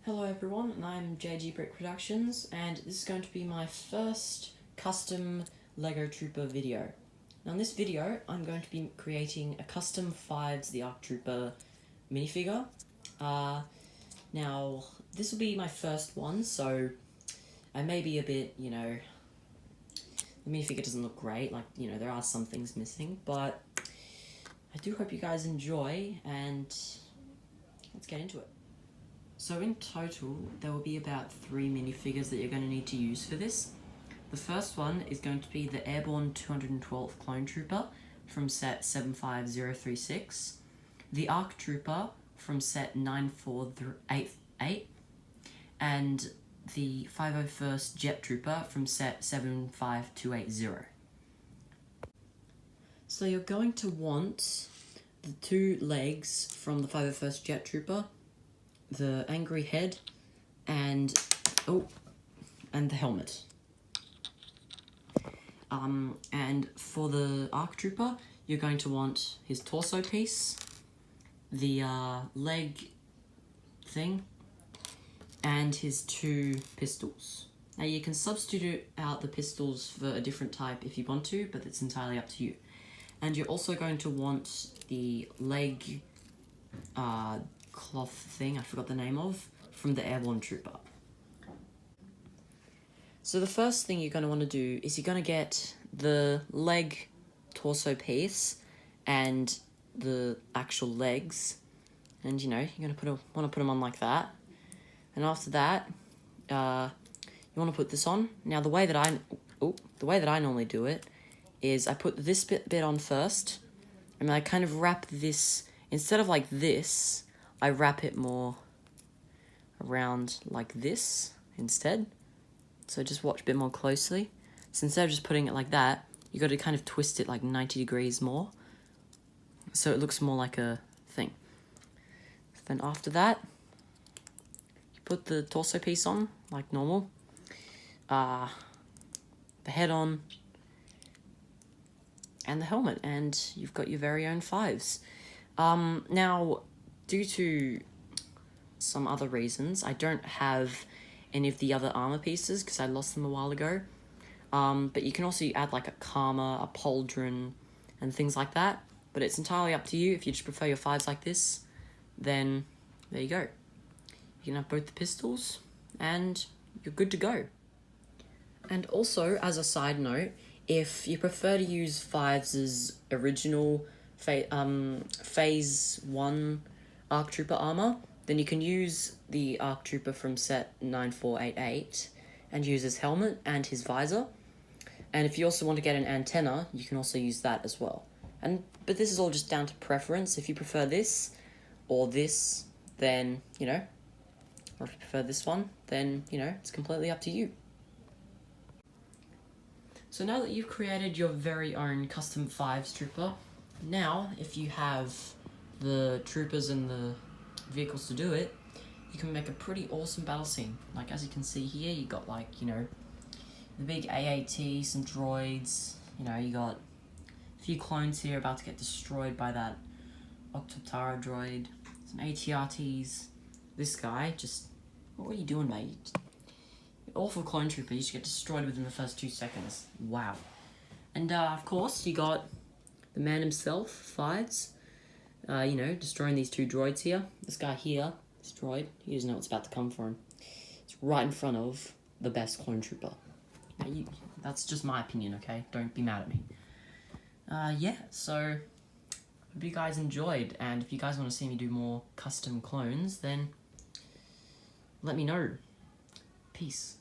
Hello everyone, and I'm JGBricks Productions, and this is going to be my first custom Lego Trooper video. Now in this video, I'm going to be creating a custom Fives the ARC Trooper minifigure. Now, this will be my first one, so I may be a bit, the minifigure doesn't look great, there are some things missing, but I do hope you guys enjoy, and let's get into it. So in total, there will be about 3 minifigures that you're going to need to use for this. The first one is going to be the Airborne 212th Clone Trooper from set 75036, the ARC Trooper from set 94888, and the 501st Jet Trooper from set 75280. So you're going to want the 2 legs from the 501st Jet Trooper, the angry head, and the helmet. And for the ARC Trooper, you're going to want his torso piece, the leg thing, and his 2 pistols. Now you can substitute out the pistols for a different type if you want to, but it's entirely up to you. And you're also going to want the leg cloth thing, I forgot the name of, from the Airborne Trooper. So the first thing you're going to want to do is you're going to get the leg torso piece and the actual legs, and you're going to want to put them on like that. And after that, you want to put this on. Now the way that I normally do it is I put this bit on first, and then I kind of wrap this, instead of like this, I wrap it more around like this instead. So just watch a bit more closely. So instead of just putting it like that, you got to kind of twist it like 90 degrees more, so it looks more like a thing. Then after that, you put the torso piece on like normal, the head on, and the helmet, and you've got your very own Fives. Now, due to some other reasons, I don't have any of the other armor pieces because I lost them a while ago. But you can also add like a Karma, a Pauldron, and things like that. But it's entirely up to you. If you just prefer your Fives like this, then there you go. You can have both the pistols, and you're good to go. And also, as a side note, if you prefer to use Fives' original Phase 1 ARC Trooper armor, then you can use the ARC Trooper from set 9488 and use his helmet and his visor. And if you also want to get an antenna, you can also use that as well. But this is all just down to preference. If you prefer this or this, then, or if you prefer this one, then, it's completely up to you. So now that you've created your very own custom Fives Trooper, now if you have the troopers and the vehicles to do it, you can make a pretty awesome battle scene. Like as you can see here, you got the big AAT, some droids, you got a few clones here about to get destroyed by that Octotara droid, some ATRTs, this guy, what are you doing, mate? Awful clone trooper, you should get destroyed within the first 2 seconds. Wow. And of course, you got the man himself, Fives, destroying these 2 droids here. This guy here, this droid, he doesn't know what's about to come for him. It's right in front of the best clone trooper. Now, that's just my opinion, okay? Don't be mad at me. Yeah, so hope you guys enjoyed, and if you guys want to see me do more custom clones, then let me know. Peace.